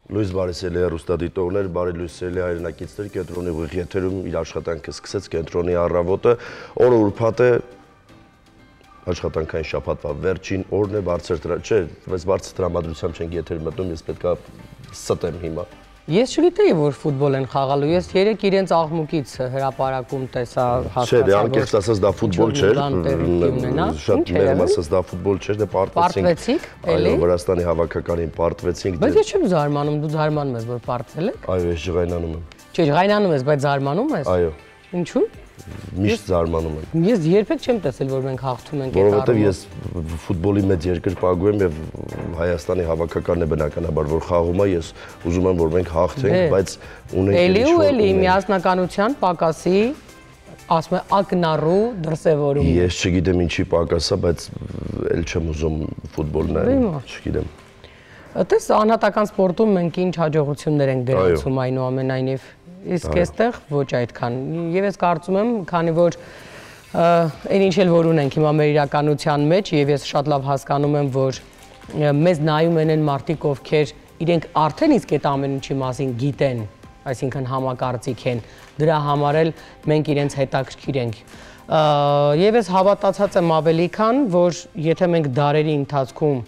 Լույս Բարիսելի հեռուստադիտողներ, բարի լույսելի հայրենակիցներ, կենտրոնի ուղիղ եթերում իր աշխատանքը սկսեց կենտրոնի առավոտը, օրը ուրբաթ է, աշխատանքային շաբաթվա վերջին օրն է, բարձր տրամադրությամբ չենք եթեր մտնում, ես պետք է ստեմ հիմա։ Ես չգիտեի, որ ֆուտբոլ են խաղալու, ես երեք իրենց աղմուկից հրապարակում տեսա հասկացա, չէ, անկեղծ ասած դա ֆուտբոլ չէր, շատ մեղմ ասած դա ֆուտբոլ չէր, դե պարտվեցինք, այո, Վրաստանի հավաքականին պարտվեցինք։ Բայց ես չեմ զարմանում, դու զարմանում ես, որ պարտվել եք։ Այո, ես ջղայնանում եմ։ Չէ, ջղայնանում ես, բայց զարմանում ես։ Այո։ Ինչու՞։ Միշտ զարմանում եմ։ Ես երբեք չեմ տեսել, որ մենք հաղթում ենք այդ առումով։ Որովհետև ես ֆուտբոլի մեծ երկրպագու եմ եւ Հայաստանի հավաքականն է բնականաբար, որ խաղում է, ես ուզում եմ, որ մենք հաղթենք, բայց ունենք էլի միասնականության պակասի, ասում եմ, ակնառու դրսևորում։ Ես չգիտեմ ինչի պակաս է, բայց էլ չեմ ուզում ֆուտբոլ նայել, չգիտեմ։ Այդպես անհատական սպորտում մենք ինչ հաջողություններ ենք գրանցում այնուամենայնիվ, իսկ այստեղ ոչ այդքան։ Եվ ես կարծում եմ, քանի որ այն ինչ էլ որ ունենք հիմա մեր իրականության մեջ, եւ ես շատ լավ հասկանում եմ, որ մեզ նայում են մարդիկ, ովքեր իրենք արդեն իսկ այդ ամեն ինչի մասին գիտեն, այսինքն համակարծիք են, դրա համար էլ մենք իրենց հետաքրքիր ենք։ Եվ ես հավատացած եմ ավելի քան, որ եթե մենք դարերի ընթացքում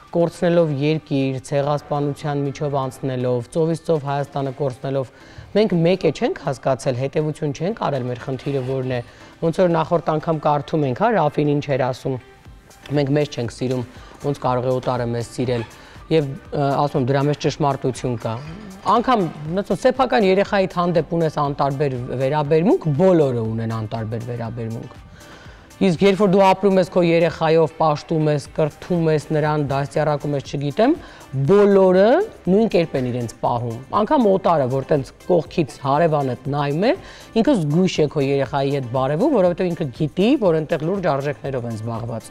կորցնելով երկիր, ցեղասպանության միջով անցնելով, ծովից ծով Հայաստանը կորցնելով, մենք մեկ է չենք հասկացել, հետևություն չենք արել մեր խնդիրը որն է։ Ոնց որ նախորդ անգամ կարդում ենք, հա, Ռաֆին ինչ էր ասում։ Մենք մեզ չենք սիրում, ոնց կարող է օտարը մեզ սիրել։ Եվ ասում եմ, դրա մեջ ճշմարտություն կա։ Անկամ սեփական երեխայի հանդեպ ունես անտարբեր վերաբերմունք, բոլորը ունեն անտարբեր վերաբերմունք։ Իսկ երբ որ դու ապրում ես քո երեխայով, պաշտում ես, կրթում ես նրան, դաստիարակում ես, չգիտեմ, բոլորը նույն կերպ են իրենց պահում։ Անկամ օտարը, որ տենց կողքից հարևանդ նայում է, ինքը զգույշ է քո երեխայի հետ բարևում, որովհետև ինքը գիտի, որ այնտեղ լուրջ արժեքներով են զբաղված։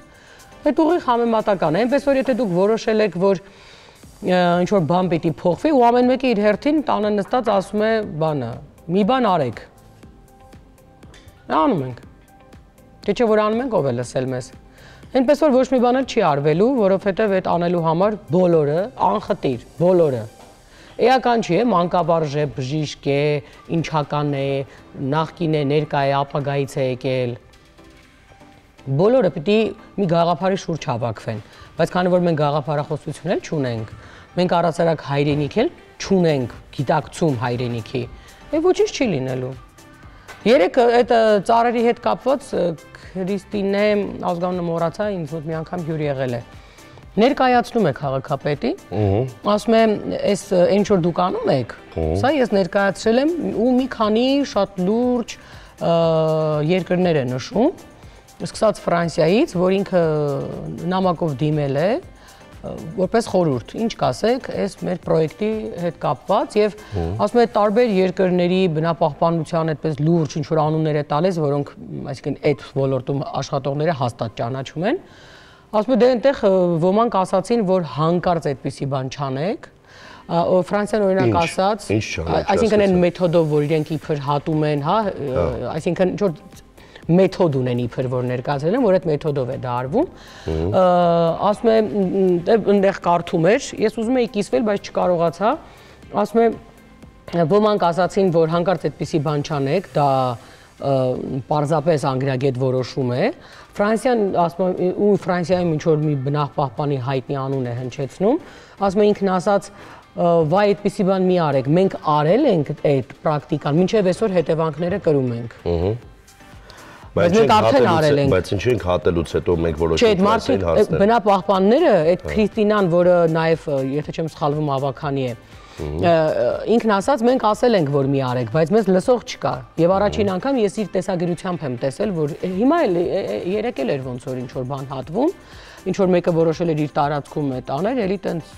Այդ ուղիղ համեմատական է, այնպես որ եթե դուք որոշել եք, որ ինչ որ բան պիտի փոխվի, ու ամեն մեկը իր հերթին տանը նստած ասում է բանը, մի բան արեք։ Անում ենք։ Թե չէ որ անում ենք, ով է լսել մեզ։ Այնպես որ ոչ մի բան էլ չի արվելու, որովհետև այդ անելու համար բոլորը անխտիր, բոլորը։ Էական չի է, մանկավարժ է, բժիշկ է, ինչական է, նախկին է, ներկա է, ապագայից է եկել։ Բոլորը պիտի մի գաղափարի շուրջ հավաքվեն, բայց քանի որ մենք գաղափարախոսություն էլ չունենք, մենք առասարակ հայրենիք էլ չունենք, գիտակցում հայրենիքի, ոչինչ չի լինելու։ Երեք այդ ծառերի հետ կապված Քրիստինե ազգանունը մոռացա, ինձ մոտ մի անգամ հյուր եղել է։ Ներկայացնում է քաղաքապետի, ասում է, այս ինչ որ դուք անում եք, սա ես ներկայացրել եմ ու մի քանի շատ լուրջ երկրներ է նշում, սկսած Ֆրանսիայից, որ ինքը նամակով դիմել է, որպես խորհուրդ, ինչ կասեք, այս մեր պրոյեկտի հետ կապված եւ ասում է տարբեր երկրների բնապահպանության այդպես լուրջ ինչ որ անուններ է տալիս, որոնք այսինքն այդ ոլորտում աշխատողները հաստատ ճանաչում են։ Ասում է դե այնտեղ ոմանք ասացին, որ հանկարծ այդպիսի բան չանեք։ Ֆրանսիան օրինակ ասաց, այսինքն այն մեթոդով, որ իրենք իբր հատում են, հա, այսինքն ինչ որ մեթոդ ունեն իբր որ ներկայացրել են, որ այդ մեթոդով է դա արվում, ասում է, այնտեղ կարդում էր, ես ուզում էի կիսվել, բայց չկարողացա, ասում է, ոմանք ասացին, որ հանկարծ այդպիսի բան չանեք, դա պարզապես անգրագետ որոշում է, Ֆրանսիան, ասում է, ու Ֆրանսիայում ինչ որ մի բնապահպանի հայտնի անուն է հնչեցնում, ասում է, ինքն ասաց, վայ այդպիսի բան մի արեք, մենք արել ենք այդ պրակտիկան, մինչև այսօր հետևանքները կրում ենք։ Բայց մենք արդեն արել ենք։ Բայց ինչու ենք հատելուց հետո մենք որոշենք Ֆրանսիային հարցնել։ Բնապահպանները, այդ Քրիստինան, որը նաև, եթե չեմ սխալվում, ավականի է, ինքն ասաց, մենք ասել ենք, որ մի արեք, բայց մեզ լսող չկա։ Եվ առաջին անգամ ես իր տեսագրությամբ եմ տեսել, որ հիմա էլ երեք էլ էր ոնց որ ինչ որ բան հատվում, ինչ որ մեկը որոշել էր իր տարածքում այդ աներ, էլի տենց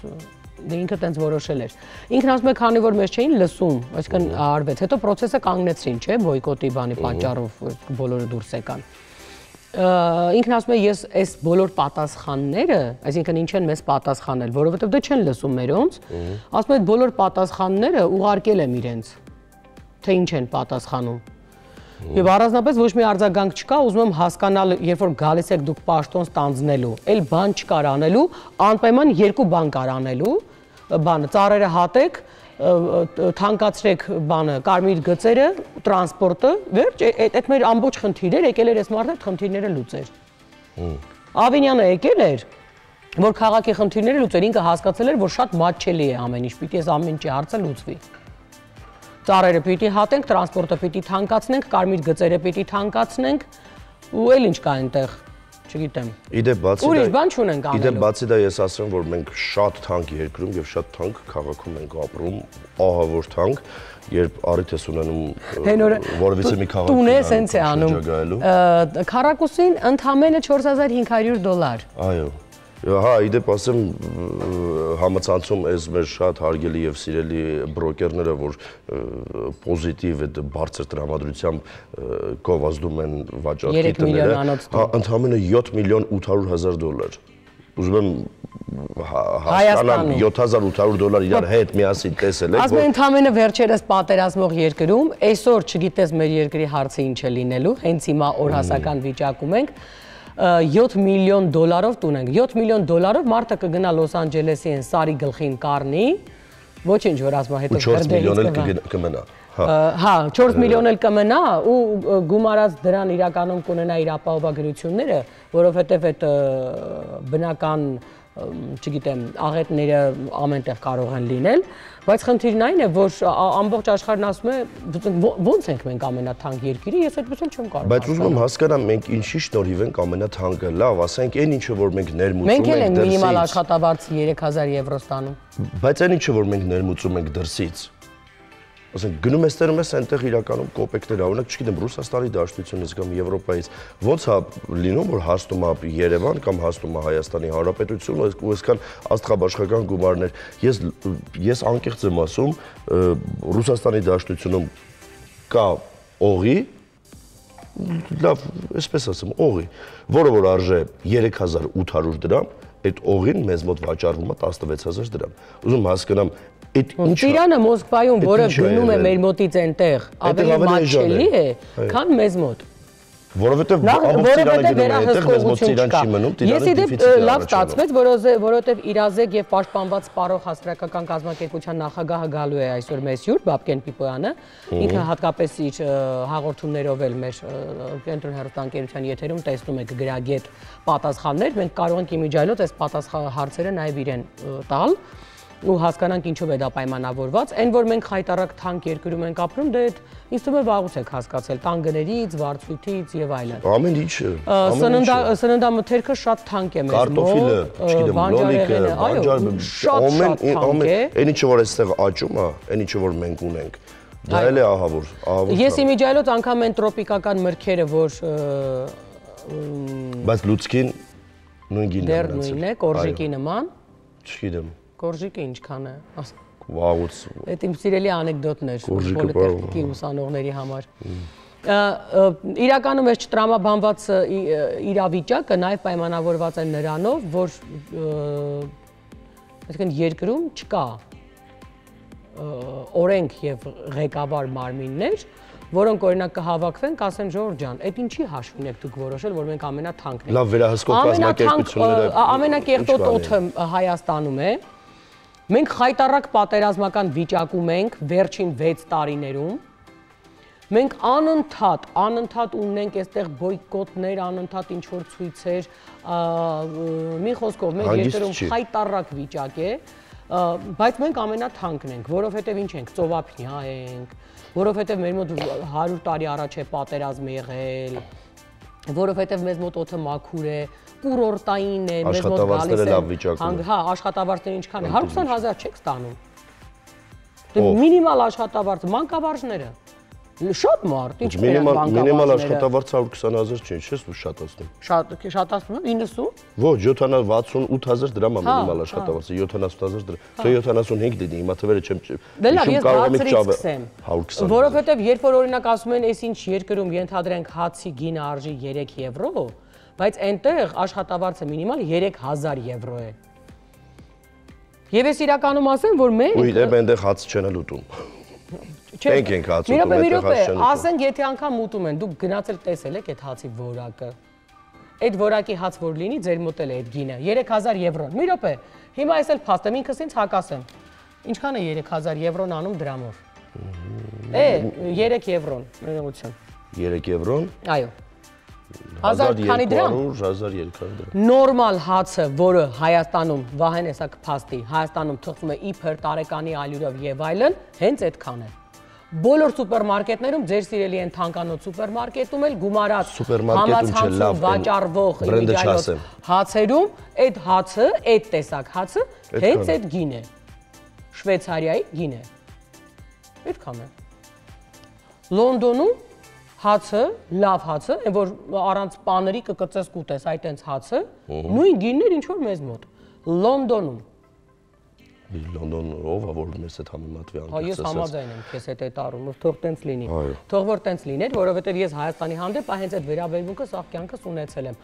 դե ինքը տենց որոշել էր։ Ինքն ասում է, քանի որ մեզ չէին լսում, այսինքն արվեց, հետո process-ը կանգնեցրին, չէ, բոյկոտի բանի պատճառով բոլորը դուրս եկան։ Ինքն ասում է, ես այս բոլոր պատասխանները, այսինքն ինչ են մեզ պատասխանել, որովհետև դե չեն լսում մերոնց, ասում է, այդ բոլոր պատասխանները ուղարկել եմ իրենց, թե ինչ են պատասխանում։ Եվ առանձնապես ոչ մի արձագանք չկա, ուզում եմ հասկանալ, երբ որ գալիս եք դուք պաշտոն ստանձնելու, այլ բան չկար անելու, անպայման երկու բան կար անելու, բանը, ծառերը հատեք, թանկացրեք բանը, կարմիր գծերը, տրանսպորտը, վերջ, այդ մեր ամբողջ խնդիրներ, եկել էր այս մարդը այդ խնդիրները լուծեր։ Ավինյանը եկել էր, որ քաղաքի խնդիրները լուծեր, ինքը հասկացել էր, որ շատ մատչելի է ամեն ինչ, պիտի այս ամեն ինչի հարցը լուծվի։ Ծառերը պիտի հատենք, տրանսպորտը պիտի թանկացնենք, կարմիր գծերը պիտի թանկացնենք, ու էլ ինչ կա այնտեղ, չգիտեմ։ Ուրիշ բան չունենք անելու։ Իդեպ բացի դա ես ասեմ, որ մենք շատ թանկ երկրում եւ շատ թանկ քաղաքում ենք ապրում, ահավոր թանկ, երբ առիթ ես ունենում որովհետեւ մի քաղաք տուն է սենց է անում։ Քառակուսին ընդամենը $4500։ Այո։ Հա, իդեպ ասեմ, համացանցում այս մեր շատ հարգելի եւ սիրելի բրոկերները, որ պոզիտիվ այդ բարձր տրամադրությամբ գովազդում են վաճառքի տները, ընդամենը $7,800,000։ Ուզում եմ Հայաստանում $7,800 իրար հետ միասին տեսել եք։ Ասում են ընդամենը վերջերս պատերազմող երկրում, այսօր չգիտես մեր երկրի հարցը ինչ է լինելու, հենց հիմա օրհասական վիճակում ենք, $7 միլիոն տուն ենք, $7 միլիոն մարդը կգնա Լոս Անջելեսի են սարի գլխին կառնի, ոչինչ որ ասма հետո 4 միլիոն էլ կմնա։ Հա, 4 միլիոն էլ կմնա ու գումարած դրան իրականում կունենա իր ապահովագրությունները, որովհետև այդ բնական, չգիտեմ, աղետները ամենտեղ կարող են լինել, բայց խնդիրն այն է, որ ամբողջ աշխարհն ասում է, ո՞նց ենք մենք ամենաթանկ երկիրը, ես այդպես էլ չեմ կարող։ Բայց ուզում եմ հասկանամ, մենք ինչի շնորհիվ ենք ամենաթանկը, լավ, ասենք, այն ինչը որ մենք ներմուծում ենք դրսից։ Մենք էլ ենք մինիմալ աշխատավարձի 3000 € ստանում։ Բայց այն ինչը որ մենք ներմուծում ենք դրսից, ասենք գնում ես տերում ես այնտեղ իրականում կոպեկներ, օրինակ, չգիտեմ, Ռուսաստանի Դաշնությունից կամ Եվրոպայից, ոնց է լինում, որ հասնում է Երևան կամ հասնում է Հայաստանի Հանրապետություն, ու այսքան աստղաբաշխական գումարներ։ Ես անկեղծ եմ ասում, Ռուսաստանի Դաշնությունում կա օղի, լավ, այսպես ասեմ, օղի, որը որ արժե $3,800, այդ օղին մեզ մոտ վաճառվում է $16000։ Ուզում հասկանամ, Ծիրանը Մոսկվայում, որը գնում է մեր մոտից այնտեղ, ավելի մատչելի է, քան մեզ մոտ։ Որովհետև ամբողջ Ծիրանը գնում է այնտեղ, մեզ մոտ Ծիրան չի մնում, Ծիրանի դիֆիցիտ է։ Լավ ստացվեց, որովհետև իրազեկ եւ պաշտպանված սպառող հասարակական կազմակերպության նախագահը գալու է այսօր մեզ հյուր, Բաբկեն Պիպոյանը, ինքը հատկապես իր հաղորդումներով էլ մեր կենտրոն հեռուստաընկերության եթերում տեսնում եք գրագետ պատասխաններ, մենք կարող ենք իմիջիայլոց այս պատասխան հարցերը նաեւ իրեն տալ ու հասկանանք ինչով է դա պայմանավորված, այն որ մենք խայտառակ թանկ երկրում ենք ապրում, դե ինձ թվում է վաղուց եք հասկացել, տանգներից, վարձույթից եւ այլն։ Ամեն ինչը, սննդամթերքը շատ թանկ է մեզ մոտ, կարտոֆիլը, չգիտեմ, լոլիկը, բանջարը, այն ինչը որ այստեղ աճում է, այն ինչը որ մենք ունենք, դա էլ է ահավոր։ Ես իմիջիայլոց անգամ այն տրոպիկական մրգերը, որ բայց լուցկին նույն գինն է։ Դեռ նույնն է, կորժիկի նման։ Չգիտեմ։ Կորժիկը ինչքան է։ Վաղուց։ Այդ իմ սիրելի անեկդոտներ պոլիտեխնիկի ուսանողների համար։ Իրականում այս չտրամաբանված իրավիճակը նաև պայմանավորված է նրանով, որ այսինքն երկրում չկա օրենք եւ ղեկավար մարմիններ, որոնք օրինակ կհավաքվեն, կասեն Ժորժ ջան, այդ ինչի հաշվին եք դուք որոշել, որ մենք ամենաթանկն ենք։ Լավ վերահսկող կազմակերպությունները ամենակեղտոտ օդը Հայաստանում է։ Մենք խայտառակ պատերազմական վիճակում ենք վերջին 6 տարիներում։ Մենք անընդհատ ունենք այստեղ բոյկոտներ, անընդհատ ինչ-որ ցույցեր, մի խոսքով մեր երկրում խայտառակ վիճակ է, բայց մենք ամենաթանկն ենք, որովհետև ինչ ենք, ծովափնյա ենք, որովհետև մեր մոտ 100 տարի առաջ է պատերազմ եղել, որովհետև մեզ մոտ օդը մաքուր է, կուրորտային է, մեզ մոտ գալիս է, հա, աշխատավարձները ինչքան է, 120,000 չեք ստանում։ Դե մինիմալ աշխատավարձ, մանկավարժները, շատ մարդ, ինչ մինիմալ աշխատավարձ 120,000 չէ, չես դու շատացնում։ Շատացնում եմ 90։ Ոչ, 68,000 դրամ է մինիմալ աշխատավարձը, 78,000 դրամ։ Թե 75 դինի, հիմա թվերը չեմ Դե լավ, ես բացրից սկսեմ։ 120։ Որովհետև երբ որ օրինակ ասում են, այս ինչ երկրում ենթադրենք հացի գինը արժի 3 եվրո, բայց այնտեղ աշխատավարձը մինիմալ 3000 € է։ Եվ ես իրականում ասեմ, որ մենք ու իդեպ այնտեղ հաց չեն ուտում։ Մենք ենք հաց ուտում, այդտեղ հաց չեն ուտում։ Ասենք եթե անգամ ուտում են, դուք գնացել տեսել եք այդ հացի որակը։ այդ որակի հաց որ լինի, ձեր մոտ էլ է այդ գինը, 3000 եվրոն։ Մի րոպե, հիմա ես էլ փաստեմ, ինքս ինձ հակասեմ։ Ինչքան է 3000 եվրոն անում դրամով։ 3 եվրոն, ներողություն։ 3 եվրոն։ Այո։ 1000 քանի դրամ։ 1200 դրամ։ Նորմալ հացը, որը Հայաստանում, Վահեն հեսա կփաստի, Հայաստանում թխվում է իբր տարեկանի ալյուրով եւ այլն, հենց այդքան է։ Բոլոր սուպերմարկետներում, ձեր սիրելի են թանկանոց սուպերմարկետում էլ գումարած համացանցում վաճառվող իմիջիայլոց հացերում, այդ հացը, այդ տեսակ հացը, հենց այդ գին է։ Շվեյցարիայի գին է։ Այդքան է։ Լոնդոնում հացը, լավ հացը, այն որ առանց պաների կկծես կուտես, այդ այնց հացը, նույն գիններ ինչ որ մեզ մոտ։ Լոնդոնում։ Լոնդոն ով է որ մեզ հետ համեմատվի անգամ։ Ես համաձայն եմ քեզ հետ այդ առումով, թող տենց լինի։ Թող որ տենց լիներ, որովհետև ես Հայաստանի հանդեպ հենց այդ վերաբերմունքը սաղ կյանքս ունեցել եմ։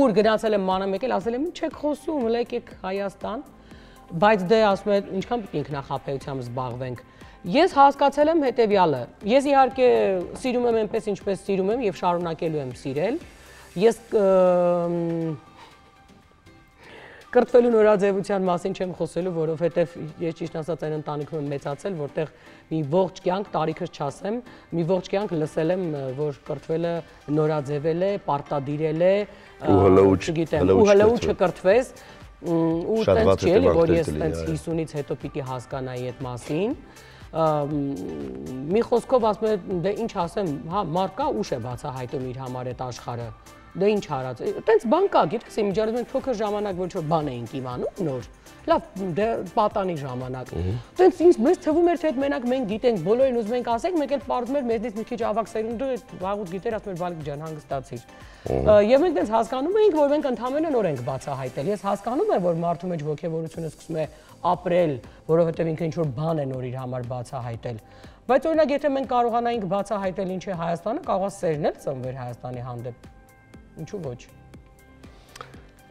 Ուր գնացել եմ մանամ եկել, ասել եմ չեք խոսում, եկեք Հայաստան, բայց դե ասում եմ ինչքան պիտի ինքնախապեյությամբ զբաղվենք։ Ես հասկացել եմ հետևյալը։ Ես իհարկե սիրում եմ այնպես ինչպես սիրում եմ եւ շարունակելու եմ սիրել։ Ես կրթվելու նորաձևության մասին չեմ խոսելու, որովհետև ես ճիշտ ասած այն ընտանիքում եմ մեծացել, որտեղ մի ողջ կյանք տարիքս չասեմ, մի ողջ կյանք լսել եմ, որ կրթվելը նորաձևել է, պարտադիրել է, ու հլու չկրթվես, ու տենց չի էլի, որ ես տենց 50-ից հետո պիտի հասկանայի այդ մասին։ Մի խոսքով ասում եմ, դե ինչ ասեմ, հա, մարդ կա ուշ է բացահայտում իր համար այդ աշխարհը։ Դե ինչ արած։ Տենց բան կա, գիտես, իմիջիայլոց մենք փոքր ժամանակ ոչ որ բան էինք իմանում նոր։ Լավ, դե պատանի ժամանակ։ Տենց ինձ մեզ թվում էր թե այդ մենակ մենք գիտենք, բոլորին ուզում ենք ասենք, մեկ էլ պարզում էր մեզնից մի քիչ ավակ սերունդը վաղուց գիտեր, ասում էր Վալիկ ջան, հանգստացիր։ Եվ մենք տենց հասկանում էինք, որ մենք ընդհանրապես նոր ենք բացահայտել։ Ես հասկանում եմ, որ մարդու մեջ ոգևորությունը սկսում է ապրել, որովհետև ինքը ինչ որ բան է նոր իր համար բացահայտել։ Բայց օրինակ եթե մենք կարողանայինք բացահայտել ինչ է Հայաստանը, կարող է սերն էլ ծնվեր Հայաստանի հանդեպ։ Ինչու ոչ։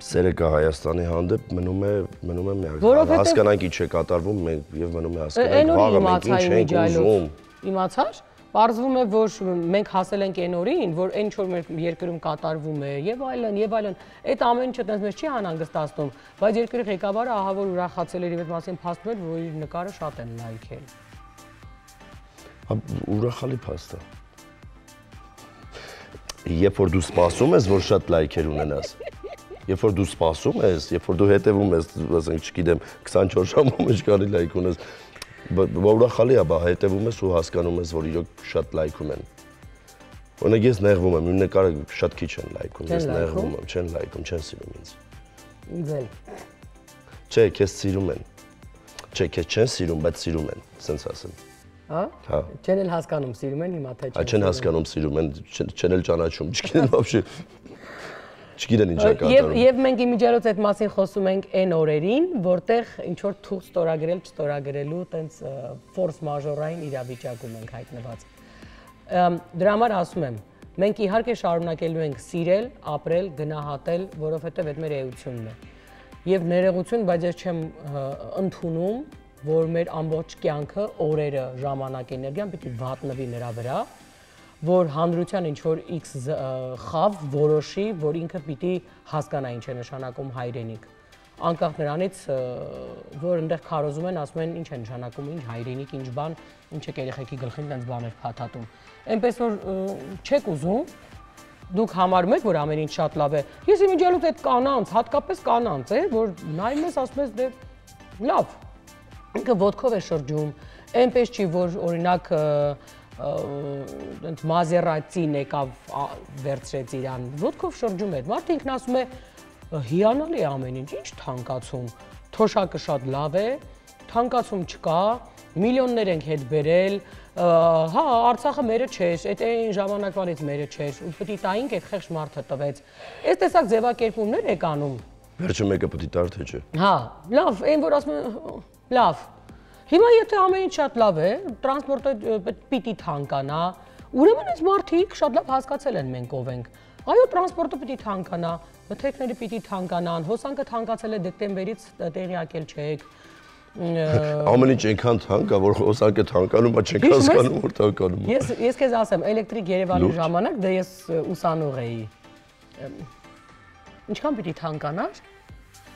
Սերը կա Հայաստանի հանդեպ մնում է միակ։ Հասկանանք ինչ է կատարվում, մենք եւ մնում է հասկանանք վաղը մենք ինչ ենք ուզում։ Իմացար։ Պարզվում է, որ մենք հասել ենք այն օրին, որ այն ինչ որ մեր երկրում կատարվում է եւ այլն եւ այլն, այդ ամեն ինչը տենց մեզ չի անհանգստացնում, բայց երկրի ղեկավարը ահա որ ուրախացել էր եւ այդ մասին փաստում էր, որ իր նկարը շատ են լայքել։ Ուրախալի փաստ է։ Երբ որ դու սպասում ես, որ շատ լայքեր ունենաս, երբ որ դու սպասում ես, երբ որ դու հետևում ես, ասենք, չգիտեմ, 24 ժամում ինչքանի լայք ունես, ուրախալի է, բա հետևում ես ու հասկանում ես, որ իրոք շատ լայքում են։ Օրինակ ես նեղվում եմ, իմ նկարը շատ քիչ են լայքում, ես նեղվում եմ, չեն լայքում, չեն սիրում ինձ։ Ինձ էլ։ Չէ, քեզ սիրում են։ Չէ, քեզ չեն սիրում, բայց սիրում են, ասենց ասեմ։ Հա։ Չեն էլ հասկանում սիրում են, հիմա թե չեն։ Չեն հասկանում սիրում են, չեն էլ ճանաչում, չգիտեն вообще։ Չգիտեն ինչ է կատարում։ Եվ մենք իմիջիայլոց այդ մասին խոսում ենք այն օրերին, որտեղ ինչ որ թուղթ ստորագրել, չստորագրելու տենց ֆորս մաժորային իրավիճակում ենք հայտնված։ Դրա համար ասում եմ, մենք իհարկե շարունակելու ենք սիրել, ապրել, գնահատել, որովհետև այդ մեր էությունն է։ Եվ ներողություն, բայց ես չեմ ընդունում, որ մեր ամբողջ կյանքը, օրերը, ժամանակ, էներգիան պիտի վատնվի նրա վրա, որ հանրության ինչ որ X խավ որոշի, որ ինքը պիտի հասկանա ինչ է նշանակում հայրենիք։ Անկախ նրանից, որ այնտեղ քարոզում են, ասում են ինչ է նշանակում, ինչ հայրենիք, ինչ բան, ինչ է երեխեքի գլխին տենց բաներ փաթաթում։ Էնպես որ չեք ուզում, դուք համարում եք, որ ամեն ինչ շատ լավ է։ Ես իմիջիայլոց այդ կանանց, հատկապես կանանց, որ նայում ես, ասում ես դե լավ։ Ինքը ոտքով է շրջում, այնպես չի, որ օրինակ այնց Մազերատին եկավ վերցրեց իրան, ոտքով շրջում է։ Մարդը ինքն ասում է հիանալի է ամեն ինչ, ինչ թանկացում, թոշակը շատ լավ է, թանկացում չկա, միլիոններ ենք հետ բերել, հա, Արցախը մերը չէր, այդ այն ժամանակվանից մերը չէր, ու պետք է տայինք այդ խեղճ մարդը տվեց։ Այս տեսակ ձևակերպումներ եք անում։ Վերջը մեկը պետք է տար թե չէ։ Հա, լավ, այն որ ասում են, լավ։ Հիմա եթե ամեն ինչ շատ լավ է, տրանսպորտը պիտի թանկանա, ուրեմն այս մարդիկ շատ լավ հասկացել են մենք ով ենք։ Այո, տրանսպորտը պիտի թանկանա, մթերքները պիտի թանկանան, հոսանքը թանկացել է դեկտեմբերից տեղյակ էլ չեք։ Ամեն ինչ այնքան թանկ է, որ հոսանքը թանկանում է, չենք հասկանում որ թանկանում է։ Ես քեզ ասեմ, էլեկտրիկ Երևանի ժամանակ դե ես ուսանող էի։ Ինչքան պիտի թանկանար։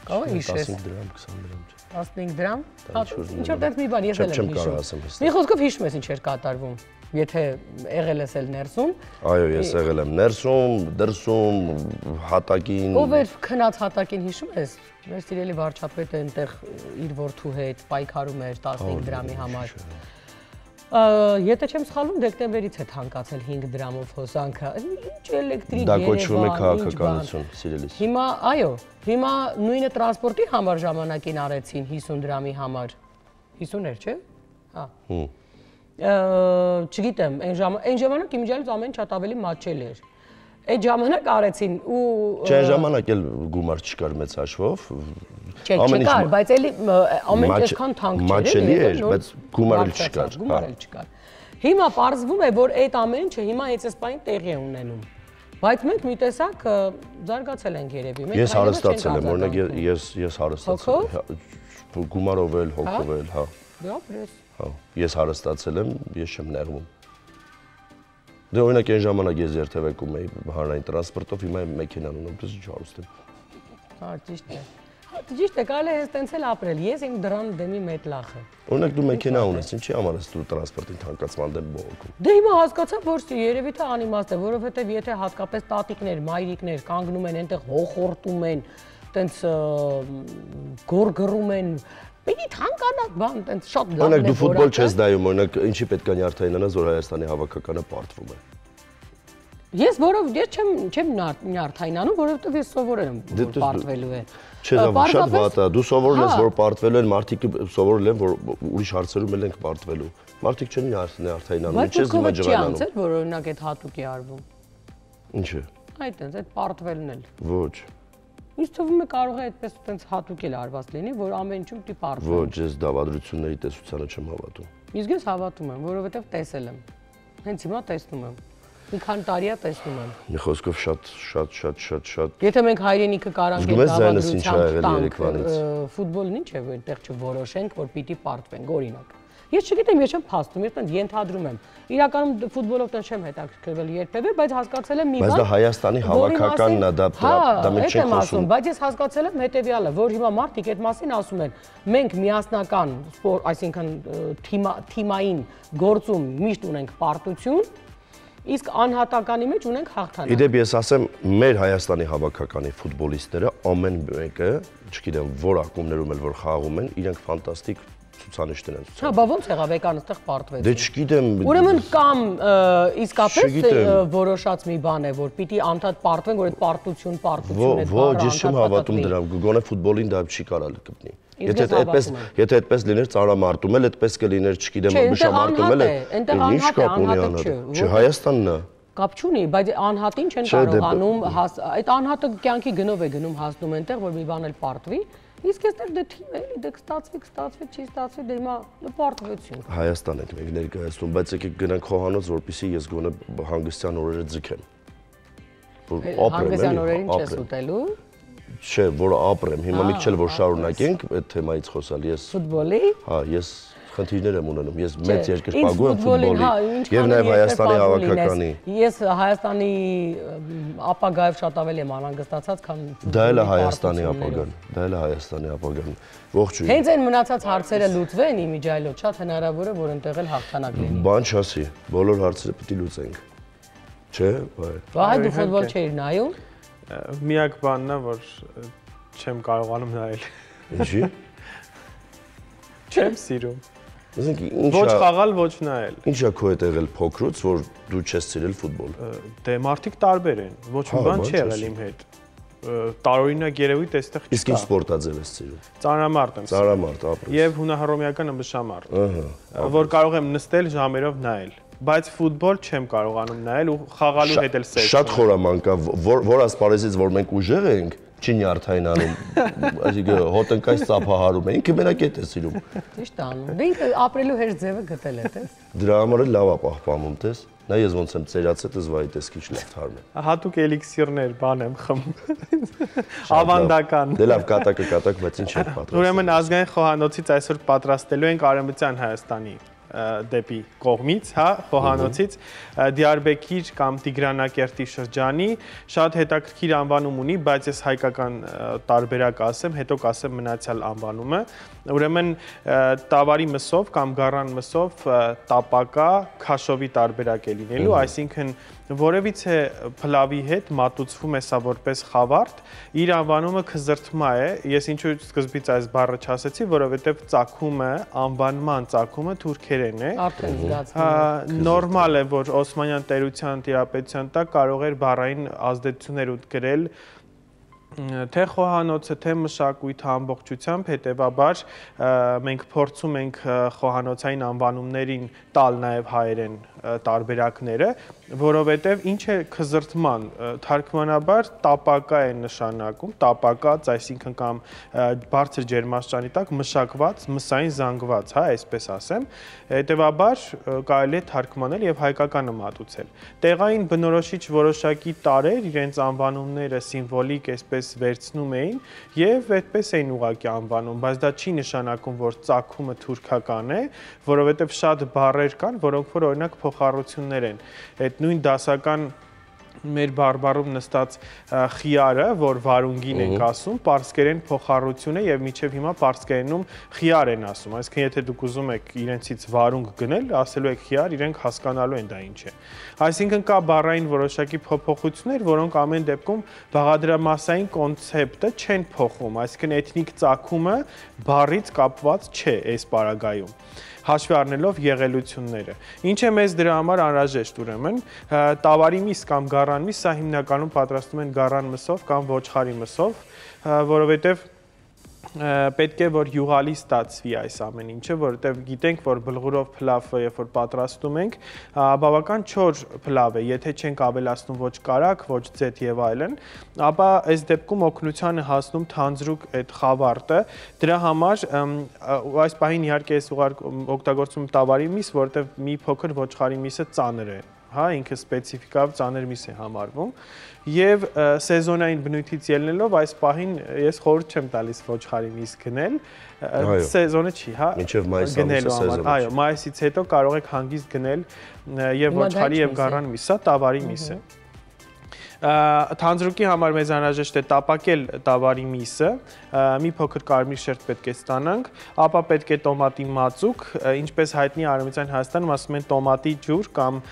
Կարող է հիշես։ 15 դրամ, 20 դրամ չէ։ 15 դրամ։ Ինչ որ տենց մի բան ես էլ եմ հիշում։ Մի խոսքով հիշում ես ինչ էր կատարվում։ Եթե եղել ես էլ ներսում։ Այո, ես եղել եմ ներսում, դրսում, հատակին։ Ով էր քնած հատակին հիշում ես։ Մեր սիրելի վարչապետը այնտեղ իր որդու հետ պայքարում էր 15 դրամի համար։ Եթե չեմ սխալվում, դեկտեմբերից է թանկացել 5 դրամով հոսանքը։ Ինչ էլեկտրիկ Դա կոչվում է քաղաքականություն, սիրելիս։ Հիմա, այո, հիմա նույնը տրանսպորտի համար ժամանակին արեցին 50 դրամի համար։ 50 էր, չէ՞։ Հա։ Չգիտեմ, այն ժամանակ իմիջիայլոց ամեն ինչ շատ ավելի մատչելի էր։ Այդ ժամանակ արեցին ու Չէ, ժամանակ էլ գումար չկար մեծ հաշվով։ Չէ, չկար, բայց էլի ամեն այսքան թանկ չէր, մատչելի էր, բայց գումար էլ չկար։ Գումար էլ չկար։ Հիմա պարզվում է, որ այդ ամեն ինչը հիմա հեծեսպային տեղի է ունենում։ Բայց մենք մի տեսակ զարգացել ենք երևի։ Ես հարստացել եմ, օրինակ ես հարստացել եմ։ Գումարով էլ, հոգով էլ, հա։ Դե ապրես։ Հա, ես հարստացել եմ, ես չեմ նեղվում։ Դե օրինակ այն ժամանակ ես երթևեկում էի հանրային տրանսպորտով, հիմա մեքենան ունեմ, դες ինչ հարուստ եմ։ Հա, ճիշտ է։ Ճիշտ է, կարելի է հենց տենց էլ ապրել։ Ես իմ դրան դեմի մետլախը։ Օրինակ դու մեքենա ունես, ինչի համար ես դու տրանսպորտի թանկացման դեմ բողոքում։ Դե հիմա հասկացա, որ երևի թե անիմաստ է, որովհետև եթե հատկապես տատիկներ, մայրիկներ կանգնում են այնտեղ հոխորտում են, տենց գորգռում են, պիտի թանկանա բան, տենց շատ լավ է։ Օրինակ դու ֆուտբոլ չես նայում, օրինակ ինչի պետք է նյարդայնանաս, որ Հայաստանի հավաքականը պարտվում է։ Ես չեմ նյարդայնանում, որովհետև ես սովորել եմ, որ պարտվելու է։ Չէ, դա շատ վատ է։ Դու սովորել ես, որ պարտվելու են, մարդիկ սովորել են, որ ուրիշ հարցերում էլ ենք պարտվելու։ Մարդիկ չեն նյարդայնանում, ինչ ես հիմա ջղայնանում։ Բայց որ օրինակ այդ հատուկի արվում։ Ինչը։ Այդ տենց, այդ պարտվելն էլ։ Ոչ։ Ինձ թվում է կարող է այդպես տենց հատուկ էլ արված լինի, որ ամեն ինչում պիտի պարտվի։ Ոչ, ես դավադրությունների տեսությանը չեմ հավատում։ Իսկ ես հավատում եմ, որովհետև տեսել եմ։ Հենց հիմա տեսնում եմ։ Մի քանի տարի է տեսնում եմ։ Մի խոսքով շատ։ Եթե մենք հայրենիքը կարանք այդ դավադրությամբ ֆուտբոլն ինչ է, որ այնտեղ չորոշենք, որ պիտի պարտվենք, օրինակ։ Ես չգիտեմ, ես չեմ փաստում, ես տենց ենթադրում եմ։ Իրականում ֆուտբոլով տենց չեմ հետաքրքրվել երբևէ, բայց հասկացել եմ մի բան։ Բայց դա Հայաստանի հավաքականն է, դա մենք չենք խոսում։ Բայց ես հասկացել եմ հետեւյալը, որ հիմա մարդիկ այդ մասին ասում են, մենք միասնական սպորտ, այսինքն թիմային գործում միշտ ունենք պարտություն, իսկ անհատականի մեջ ունենք հաղթանակ։ Իդեպ ես ասեմ, մեր Հայաստանի հավաքականի ֆուտբոլիստները ամեն մեկը, չգիտեմ, որ ակումբներում էլ որ խաղում են, իրենք ֆանտաստիկ ցուցանիշներ են։ Հա, բա ոնց եղավ եկան այդտեղ պարտվեցին։ Դե չգիտեմ։ Ուրեմն կամ իսկապես որոշած մի բան է, որ պիտի անդադ պարտվեն, որ այդ պարտություն է։ Ոչ, ես չեմ հավատում դրան, գոնե ֆուտբոլին դա չի կարալ գտնի։ Եթե այդպես լիներ ծարամարտում էլ, այդպես կլիներ, չգիտեմ, բշամարտում էլ, ինչ կապ ունի անհատը։ Չէ, Հայաստանն է։ Կապ չունի, բայց անհատին չեն կարողանում, այդ անհատը կյանքի գնով է գնում հասնում այնտեղ, որ մի բան էլ պարտվի, իսկ այստեղ դե թիմ է, էլի դե կստացվի, չի ստացվի, դե հիմա պարտվեցին։ Հայաստան ենք մենք ներկայացնում, բայց եկեք գնանք խոհանոց, որպեսզի ես գոնե հանգստյան օրերը ձգեմ։ Հանգստյան օրերին չես ուտելու։ Չէ, որ ապրեմ, հիմա մի քիչ էլ որ շարունակենք այդ թեմայից խոսալ, ես ֆուտբոլի։ Հա, ես խնդիրներ եմ ունենում, ես մեծ երկրպագու եմ ֆուտբոլի եւ նաեւ Հայաստանի հավաքականի։ Ես Հայաստանի ապագայով շատ ավելի եմ անհանգստացած, քան դա էլ է Հայաստանի ապագան, դա էլ է Հայաստանի ապագան։ Ողջույն։ Հենց այն մնացած հարցերը լուծվեն իմիջիայլոց, շատ հնարավոր է, որ այնտեղ էլ հաղթանակ լինի։ Բան չասի, բոլոր հարցերը պետք է լուծենք։ Չէ, վայ։ Վայ, դու ֆուտբոլ չէիր նայում։ Միակ բանն է, որ չեմ կարողանում նայել։ Ինչի։ Չեմ սիրում։ Ոչ խաղալ, ոչ նայել։ Ինչա քո հետ եղել փոքրուց, որ դու չես սիրել ֆուտբոլ։ Դե մարդիկ տարբեր են, ոչ մի բան չի եղել իմ հետ։ Տարօրինակ երևույթ այստեղ չկա։ Իսկ ինչ սպորտաձև ես սիրում։ Ծանրամարտ եմ։ Ծանրամարտ, ապրես։ Եվ հունահռոմեական ըմբշամարտ։ Որ կարող եմ նստել ժամերով նայել։ Բայց ֆուտբոլ չեմ կարողանում նայել ու խաղալու հետ էլ սեր։ Շատ խորամանկ է, որ ասպարեզից որ մենք ուժեղ ենք, չի նյարդայնանում, այսինքն հոտնկայց ծափահարում է, ինքը մենակ է սիրում։ Ճիշտ անում։ Դե ինքը ապրելու հեշտ ձևը գտել է, տես։ Դրա համար էլ լավ է պահպանում, տես։ Նա ես ոնց եմ ծերացել, տես վայ տես քիչ լավ թարմ է։ Հատուկ էլիքսիրներ բան եմ խմում։ Ավանդական։ Դե լավ կատակ, բայց ինչ է պատրաստել։ Ուրեմն ազգային խոհանոցից այսօր պատրաստելու ենք Արևմտյան Հայաստանի դեպի կողմից, հա, խոհանոցից Դիարբեկիր կամ Տիգրանակերտի շրջանի շատ հետաքրքիր անվանում ունի, բայց ես հայկական տարբերակ ասեմ, հետո կասեմ մնացյալ անվանումը։ Ուրեմն տավարի մսով կամ գառան մսով տապակա քաշովի տարբերակ է լինելու, այսինքն որևիցե փլավի հետ մատուցվում է սա որպես խավարտ, իր անվանումը քզրտմա է, ես ինչու սկզբից այս բառը չասեցի, որովհետև ծագումը, անվանման ծագումը թուրքերեն է։ Արդեն զգացվում։ Նորմալ է, որ Օսմանյան տերության տիրապետության տակ կարող էր բառային ազդեցություններ ուտկրել թե խոհանոցը, թե մշակույթը ամբողջությամբ, հետևաբար մենք փորձում ենք խոհանոցային անվանումներին տալ նաև հայերեն տարբերակները, որովհետև ինչ է քզրտման, թարգմանաբար տապակա է նշանակում, տապակած, այսինքն կամ բարձր ջերմաստիճանի տակ մշակված, մսային զանգված, հա, այսպես ասեմ, հետևաբար կարելի է թարգմանել եւ հայկականը մատուցել։ Տեղային բնորոշիչ որոշակի տարրեր իրենց անվանումները սիմվոլիկ այսպես վերցնում էին եւ այդպես էին ուղղակի անվանում, բայց դա չի նշանակում, որ ծագումը թուրքական է, որովհետեւ շատ բառեր կան, որոնք որ օրինակ փոխառություններ են։ Այդ նույն դասական մեր բարբառում նստած խիարը, որ վարունգին ենք ասում, պարսկերեն փոխառություն է եւ միջև հիմա պարսկերենում խիար են ասում։ Այսինքն եթե դուք ուզում եք իրենցից վարունգ գնել, ասելու եք խիար, իրենք հասկանալու են դա ինչ է։ Այսինքն կա բառային որոշակի փոփոխություններ, որոնք ամեն դեպքում բաղադրամասային կոնցեպտը չեն փոխում, այսինքն էթնիկ ծագումը բառից կապված չէ այս պարագայում։ Հաշվի առնելով եղելությունները։ Ինչ է մեզ դրա համար անհրաժեշտ ուրեմն, տավարի միս կամ գառան միս, սա հիմնականում պատրաստում են գառան մսով կամ ոչխարի մսով, որովհետև պետք է որ յուղալի ստացվի այս ամեն ինչը, որովհետև գիտենք, որ բլղուրով փլավը երբ որ պատրաստում ենք, բավական չոր փլավ է, եթե չենք ավելացնում ոչ կարագ, ոչ ձեթ եւ այլն, ապա այս դեպքում օգնության է հասնում թանձրուկ այդ խավարտը, դրա համար այս պահին իհարկե ես օգտագործում տավարի միս, որովհետև մի փոքր ոչխարի միսը ծանր է, հա, ինքը սպეციფიკավ ծանր միս է համարվում եւ սեզոնային բնույթից ելնելով այս պահին ես խորհուրդ չեմ տալիս ոչխարի միս գնել, սեզոնը չի, հա, մինչեւ մայիս ամսը սեզոնը։ Այո, մայիսից հետո կարող եք հանգիստ գնել եւ ոչխարի եւ գառան միս, սա տավարի միս է։ Թանձրուկի համար մեզ անհրաժեշտ է տապակել տավարի միսը, մի փոքր կարմիր շերտ պետք է ստանանք, ապա պետք է տոմատի մածուկ, ինչպես հայտնի Արևմտյան Հայաստանում ասում են տոմատի ջուր կամ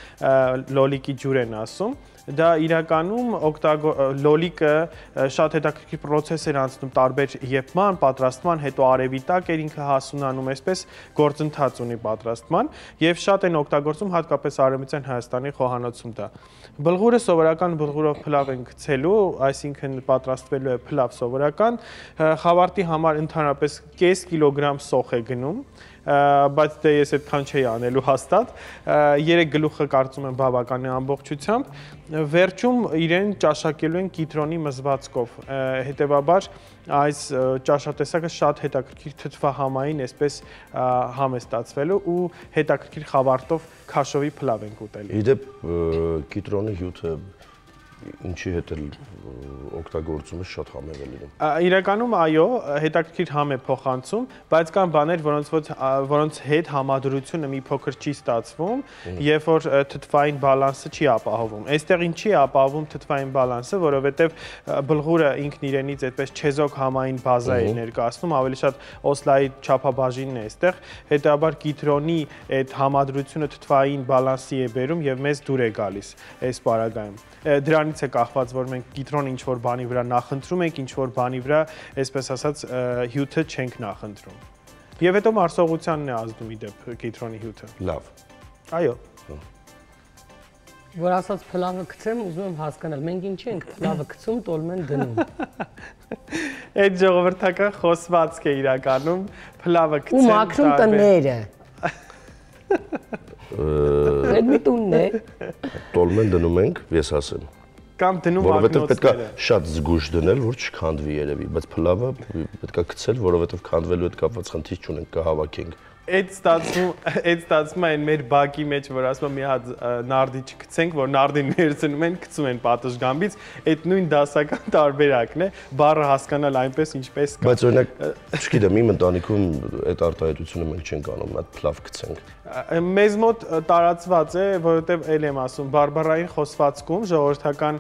լոլիկի ջուր են ասում։ Դա իրականում լոլիկը շատ հետաքրքիր պրոցես էր անցնում տարբեր եփման, պատրաստման, հետո արևիտակ էր ինքը հասունանում, այսպես գործընթաց ունի պատրաստման եւ շատ են օգտագործում հատկապես Արևմտյան Հայաստանի խոհանոցում դա։ Բլղուրը սովորական բլղուրով փլավ են գցելու, այսինքն պատրաստվելու է փլավ սովորական, խավարտի համար ընդհանրապես կես կիլոգրամ սոխ է գնում, բայց դե ես այդքան չէի անելու հաստատ, 3 գլուխը կարծում եմ բավական է ամբողջությամբ, վերջում իրեն ճաշակելու են կիտրոնի մզվածքով, հետևաբար այս ճաշատեսակը շատ հետաքրքիր թթվահամային այսպես համ է ստացվելու ու հետաքրքիր խավարտով քաշովի փլավ ենք ուտելու։ Իդեպ կիտրոնի հյութը ինչի հետ էլ օգտագործումը շատ համեղ է լինում։ Իրականում այո, հետաքրքիր համ է փոխանցում, բայց կան բաներ, որոնց հետ համադրությունը մի փոքր չի ստացվում, երբ որ թթվային բալանսը չի ապահովում։ Այստեղ ինչի է ապահովում թթվային բալանսը, որովհետև բլղուրը ինքն իրենից այդպես չեզոք համային բազա է ներկայացնում, ավելի շատ Օսլայի չափաբաժինն է այստեղ, հետեւաբար կիտրոնի այդ համադրությունը թթվային բալանսի է բերում եւ մեզ դուր է գալիս այս պարագայում։ Դրանից է կախված, որ մենք կիտրոն ինչ-որ բանի վրա նախընտրում ենք, ինչ-որ բանի վրա, այսպես ասած, հյութը չենք նախընտրում։ Եվ հետո մարսողությանն է ազդում իդեպ կիտրոնի հյութը։ Լավ։ Այո։ Որ ասած փլավը գցեմ, ուզում եմ հասկանալ, մենք ինչի ենք փլավը գցում, տոլմեն դնում։ Այդ ժողովրդական խոսվածք է իրականում, փլավը գցեմ։ Ու մաքրում տները։ Այդ մի տունն է։ Տոլմեն դնում ենք, ես ասեմ։ Կամ դնում որովհետև պետքա շատ զգուշ դնել, որ չքանդվի երևի, բայց փլավը պետքա գցել, որովհետև քանդվելու հետ կապված խնդիր չունենք, կհավաքենք Այդ ստացվում է այն մեր բակի մեջ, որ ասում եմ մի հատ նարդի չգցենք, որ նարդին ներցնում են, գցում են պատշգամբից, այդ նույն դասական տարբերակն է, բառը հասկանալ այնպես ինչպես կա։ Բայց օրինակ, չգիտեմ, իմ ընտանիքում այդ արտահայտությունը մենք չենք անում, մի հատ փլավ գցենք։ Մեզ մոտ տարածված է, որովհետև ել եմ ասում, բարբառային խոսվածքում ժողովրդական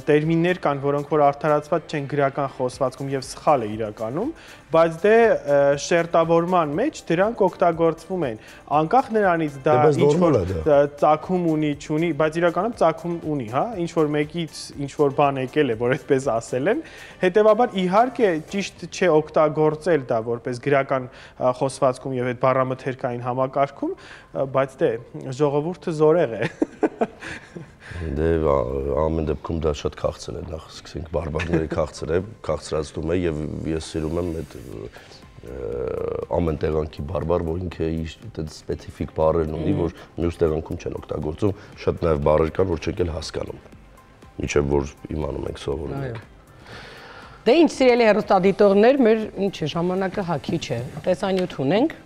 տերմիններ կան, որոնք որ արդարացված չեն գրական խոսվածքում եւ սխալ է իրականում, բայց դե շերտավորման մեջ դրանք օգտագործվում են։ Անկախ նրանից դա ինչ-որ ծագում ունի, չունի, բայց իրականում ծագում ունի, հա, ինչ որ մեկից ինչ որ բան եկել է, որ այդպես ասել են, հետեւաբար իհարկե ճիշտ չէ օգտագործել դա որպես գրական խոսվածքում եւ այդ բառամթերքային համակարգում, բայց դե ժողովուրդը զորեղ է։ Դե ամեն դեպքում դա շատ քաղցր է, նախ սկսենք բարբառների քաղցր է, քաղցրացնում է եւ ես սիրում եմ այդ ամեն տեղանքի բարբառ, որ ինքը իր այդ սպეციფიկ բառերն ունի, որ մյուս տեղանքում չեն օգտագործում, շատ նաեւ բառեր կան, որ չենք էլ հասկանում։ Միջև որ իմանում ենք, սովորում ենք։ Դե ինչ սիրելի հեռուստադիտողներ, մեր ինչ է ժամանակը հա քիչ է։ Տեսանյութ ունենք։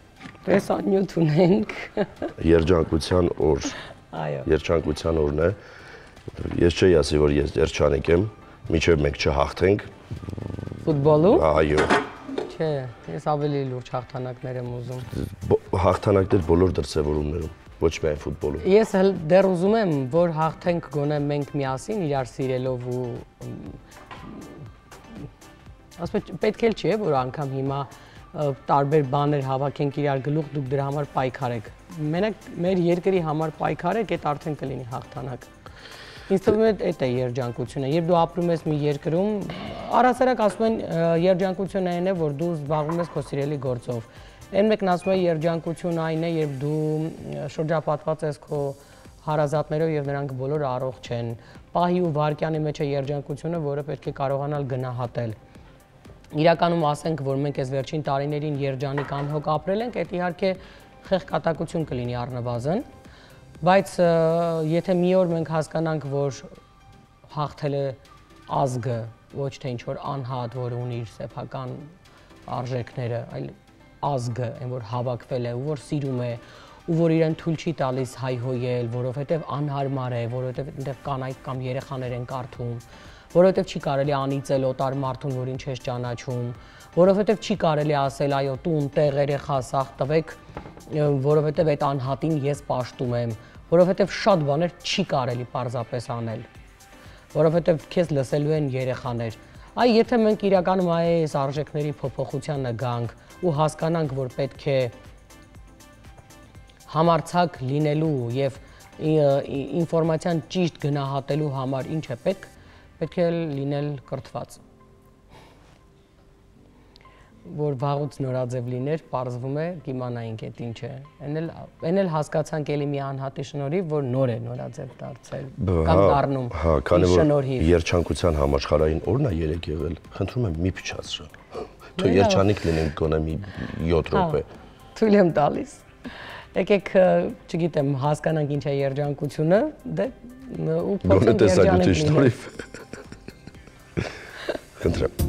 Երջանկության օր։ Այո։ Երջանկության օրն է։ Ես չէի ասի, որ ես երջանիկ եմ, մինչև մենք չհաղթենք։ Ֆուտբոլում։ Այո։ Չէ, ես ավելի լուրջ հաղթանակներ եմ ուզում։ Հաղթանակներ բոլոր դրսևորումներում, ոչ միայն ֆուտբոլում։ Ես դեռ ուզում եմ, որ հաղթենք գոնե մենք միասին իրար սիրելով ու ասում պետք էլ չի, որ անգամ հիմա տարբեր բաներ հավաքենք իրար գլուխ, դուք դրա համար պայքարեք։ Մենակ մեր երկրի համար պայքարեք, այդ արդեն կլինի հաղթանակ։ Ինձ թվում է այդ է երջանկությունը։ Երբ դու ապրում ես մի երկրում, առասարակ ասում են երջանկությունը այն է, որ դու զբաղվում ես քո սիրելի գործով։ Այն մեկն ասում է երջանկությունը այն է, երբ դու շրջապատված ես քո հարազատներով եւ նրանք բոլորը առողջ են։ Պահի ու վարկյանի մեջ է երջանկությունը, որը պետք է կարողանալ գնահատել։ Իրականում ասենք, որ մենք այս վերջին տարիներին երջանիկ անհոգ ապրել ենք, այդ իհարկե խեղկատակություն կլինի առնվազն, բայց եթե մի օր մենք հասկանանք, որ հաղթել է ազգը, ոչ թե ինչ-որ անհատ, որը ունի իր սեփական արժեքները, այլ ազգը, այն որ հավաքվել է ու որ սիրում է, ու որ իրեն թույլ չի տալիս հայհոյել, որովհետև անհարմար է, որովհետև այնտեղ կանայք կամ երեխաներ են կարդում, որովհետև չի կարելի անիծել օտար մարդուն, որին չես ճանաչում, որովհետև չի կարելի ասել այո տուն, տեղ, երեխա, սաղ տվեք, որովհետև այդ անհատին ես պաշտում եմ, որովհետև շատ բաներ չի կարելի պարզապես անել, որովհետև քեզ լսելու են երեխաներ։ Այ եթե մենք իրականում այս արժեքների փոփոխությանը գանք ու հասկանանք, որ պետք է համարձակ լինելու եւ ինֆորմացիան ճիշտ գնահատելու համար ինչ է պետք է լինել կրթված, որ վաղուց նորաձև լիներ, պարզվում է կիմանայինք այդ ինչ է, այն էլ հասկացանք էլի մի անհատի շնորհիվ, որ նոր է նորաձև դարձել, կամ դառնում, քանի որ երջանկության համաշխարհային օրն է երեք եղել, խնդրում եմ մի փչացրու, թող երջանիկ լինենք գոնե մի 7 րոպե։ Թույլ եմ տալիս։ Եկեք, չգիտեմ, հասկանանք ինչ է երջանկությունը, դե ու փոխենք երջանիկ լինենք։ Խնդրեմ։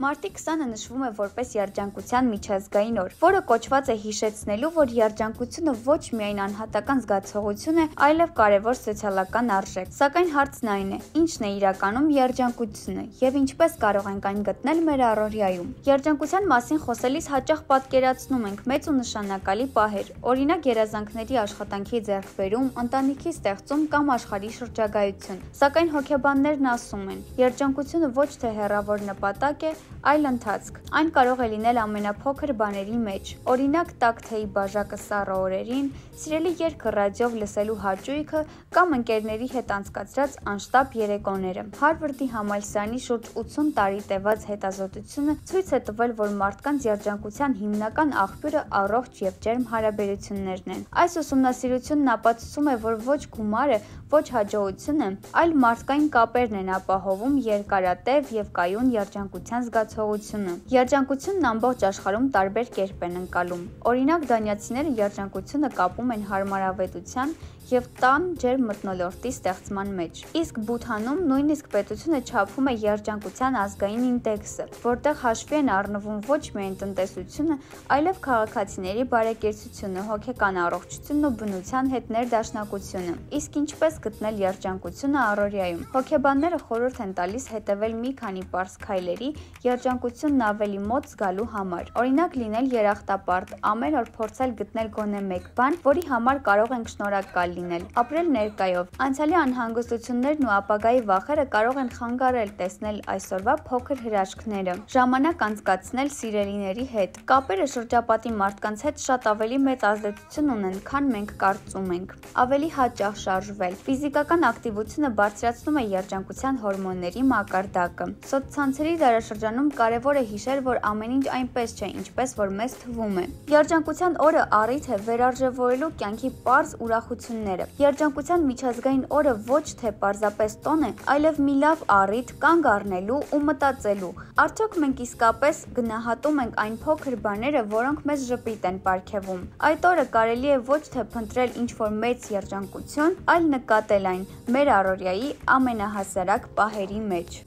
Մարտի 20-ը նշվում է որպես երջանկության միջազգային օր, որը կոչված է հիշեցնելու, որ երջանկությունը ոչ միայն անհատական զգացողություն է, այլև կարևոր սոցիալական արժեք։ Սակայն հարցն այն է, ի՞նչն է իրականում երջանկությունը եւ ինչպես կարող ենք այն գտնել մեր առօրյայում։ Երջանկության մասին խոսելիս հաճախ պատկերացնում ենք մեծ ու նշանակալի պահեր, օրինակ երազանքների աշխատանքի ձեռքբերում, ընտանիքի ստեղծում կամ աշխարհի շրջագայություն։ Սակայն հոգեբաններն ասում են, երջանկությունը ոչ թե հեռավոր նպատակ է, այլ ընթացք։ Այն կարող է լինել ամենափոքր բաների մեջ։ Օրինակ տաք թեյի բաժակը սառը օրերին, սիրելի երգը ռադիոյով լսելու հաճույքը կամ ընկերների հետ անցկացրած անշտապ երեկոները։ Հարվարդի համալսարանի շուրջ 80 տարի տևած հետազոտությունը ցույց է տվել, որ մարդկանց երջանկության հիմնական աղբյուրը առողջ եւ ջերմ հարաբերություններն են։ Այս ուսումնասիրությունն ապացուցում է, որ ոչ գումարը, ոչ հաջողությունը, այլ մարդկային կապերն են ապահովում երկարատև եւ կայուն երջանկության զգացողություն։ զգացողությունը։ Երջանկությունն ամբողջ աշխարհում տարբեր կերպ են ընկալում։ Օրինակ, դանիացիները երջանկությունը կապում են հարմարավետության եւ տան ջերմ մթնոլորտի ստեղծման մեջ։ Իսկ Բութանում նույնիսկ պետությունը չափում է երջանկության ազգային ինդեքսը, որտեղ հաշվի են առնվում ոչ միայն տնտեսությունը, այլև քաղաքացիների բարեկեցությունը, հոգեկան առողջությունն ու բնության հետ ներդաշնակությունը։ Իսկ ինչպես գտնել երջանկությունը առօրյայում։ Հոգեբանները խորհուրդ են տալիս հետևել մի քանի պարզ քայլերի երջանկությունն ավելի մոտ զգալու համար։ Օրինակ լինել երախտապարտ, ամեն օր փորձել գտնել գոնե մեկ բան, որի համար կարող ենք շնորհակալ լինել, ապրել ներկայով։ Անցյալի անհանգստություններն ու ապագայի վախերը կարող են խանգարել տեսնել այսօրվա փոքր հրաշքները, ժամանակ անցկացնել սիրելիների հետ։ Կապերը շրջապատի մարդկանց հետ շատ ավելի մեծ ազդեցություն ունեն, քան մենք կարծում ենք։ Ավելի հաճախ շարժվել։ Ֆիզիկական ակտիվությունը բարձրացնում է երջանկության հորմոնների մակարդակը։ Սոցցանցերի դարաշրջանում կարևոր է հիշել, որ ամեն ինչ այնպես չէ, ինչպես որ մեզ թվում է։ Երջանկության օրը առիթ է վերարժևորելու կյանքի պարզ ուրախությունները։ Երջանկության միջազգային օրը ոչ թե պարզապես տոն է, այլև մի լավ առիթ կանգ առնելու ու մտածելու։ Արդյոք մենք իսկապես գնահատում ենք այն փոքր բաները, որոնք մեզ ժպիտ են պարգևում։ Այդ օրը կարելի է ոչ թե փնտրել ինչ-որ մեծ երջանկություն, այլ նկատել այն մեր առօրյայի ամենահասարակ պահերի մեջ։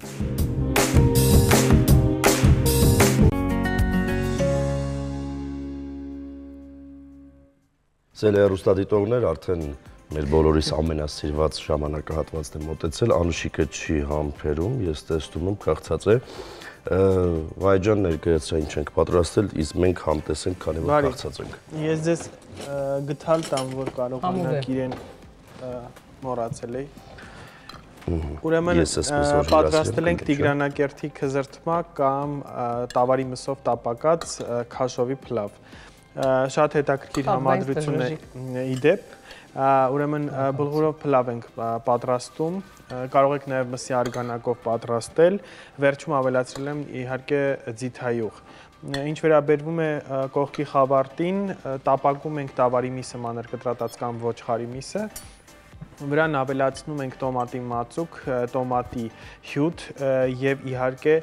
Հեռուստադիտողներ, արդեն մեր բոլորիս ամենասիրված ժամանակահատվածն է մոտեցել, Անուշիկը չի համբերում, ես տեսնում եմ, քաղցած է։ Վայջան ներկայացրա ինչ ենք պատրաստել, իսկ մենք համտեսենք, քանի որ քաղցած ենք։ Ես ձեզ գտալ տամ, որ կարողանաք իրեն մոռացել էի։ Ուրեմն պատրաստել ենք տիգրանակերտի քզրտմա կամ տավարի մսով տապակած քաշովի փլավ։ Շատ հետաքրքիր համադրություն է իդեպ, ուրեմն բլղուրով փլավ ենք պատրաստում, կարող եք նաև մսի արգանակով պատրաստել, վերջում ավելացրել եմ իհարկե ձիթայուղ։ Ինչ վերաբերվում է կողքի խավարտին, տապակում ենք տավարի միսը, մանր կտրատած կամ ոչխարի միսը, վրան ավելացնում ենք տոմատի մածուկ, տոմատի հյութ եւ իհարկե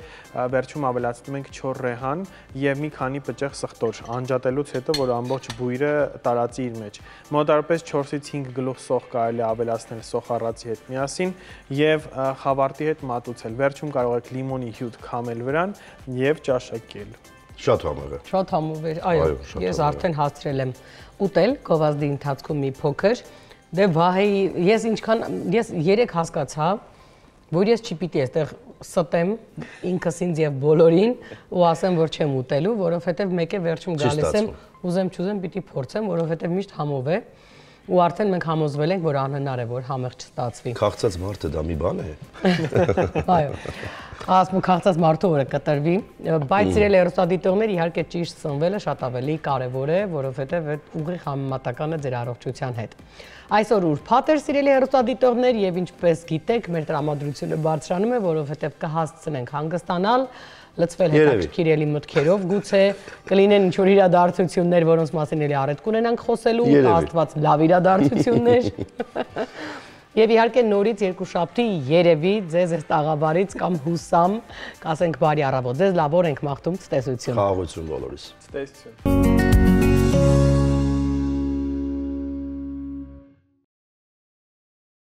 վերջում ավելացնում ենք չոր ռեհան եւ մի քանի պճեղ սխտոր, անջատելուց հետո, որ ամբողջ բույրը տարածի իր մեջ։ Մոտարպես 4-ից 5 գլուխ սոխ կարելի է ավելացնել սոխառացի հետ միասին եւ խավարտի հետ մատուցել։ Վերջում կարող եք լիմոնի հյութ քամել վրան եւ ճաշակել։ Շատ համեղ է։ Շատ համով է, այո, ես արդեն հասցրել եմ ուտել գովազդի ընթացքում մի փոքր։ Դե վահեի, ես երեք հասկացա, որ ես չի պիտի այստեղ ստեմ ինքս ինձ եւ բոլորին ու ասեմ, որ չեմ ուտելու, որովհետեւ մեկ է վերջում գալիս եմ, ուզեմ չուզեմ պիտի փորձեմ, որովհետեւ միշտ համով է ու արդեն մենք համոզվել ենք, որ անհնար է, որ համեղ չստացվի։ Քաղցած մարդը դա մի բան է։ Այո։ Ասում քաղցած մարդու օրը կտրվի, բայց սիրելի հեռուստադիտողներ, իհարկե ճիշտ սնվելը շատ ավելի կարևոր է, որովհետև այդ ուղիղ համեմատական է ձեր առողջության հետ։ Այսօր ուրբաթ էր, սիրելի հեռուստադիտողներ, եւ ինչպես գիտեք, մեր տրամադրությունը բարձրանում է, որովհետև կհասցնենք հանգստանալ, լցվել հետաքրքիր ելի մտքերով, գուցե կլինեն ինչ-որ իրադարձություններ, որոնց մասին էլի առետ կունենանք խոսելու, Աստված լավ իրադարձություններ։ Եվ իհարկե նորից երկուշաբթի երևի ձեզ այս տաղավարից կամ հուսամ, կասենք բարի առավոտ, ձեզ լավ օր ենք մաղթում, ցտեսություն։ Խաղաղություն բոլորիս։ Ցտեսություն։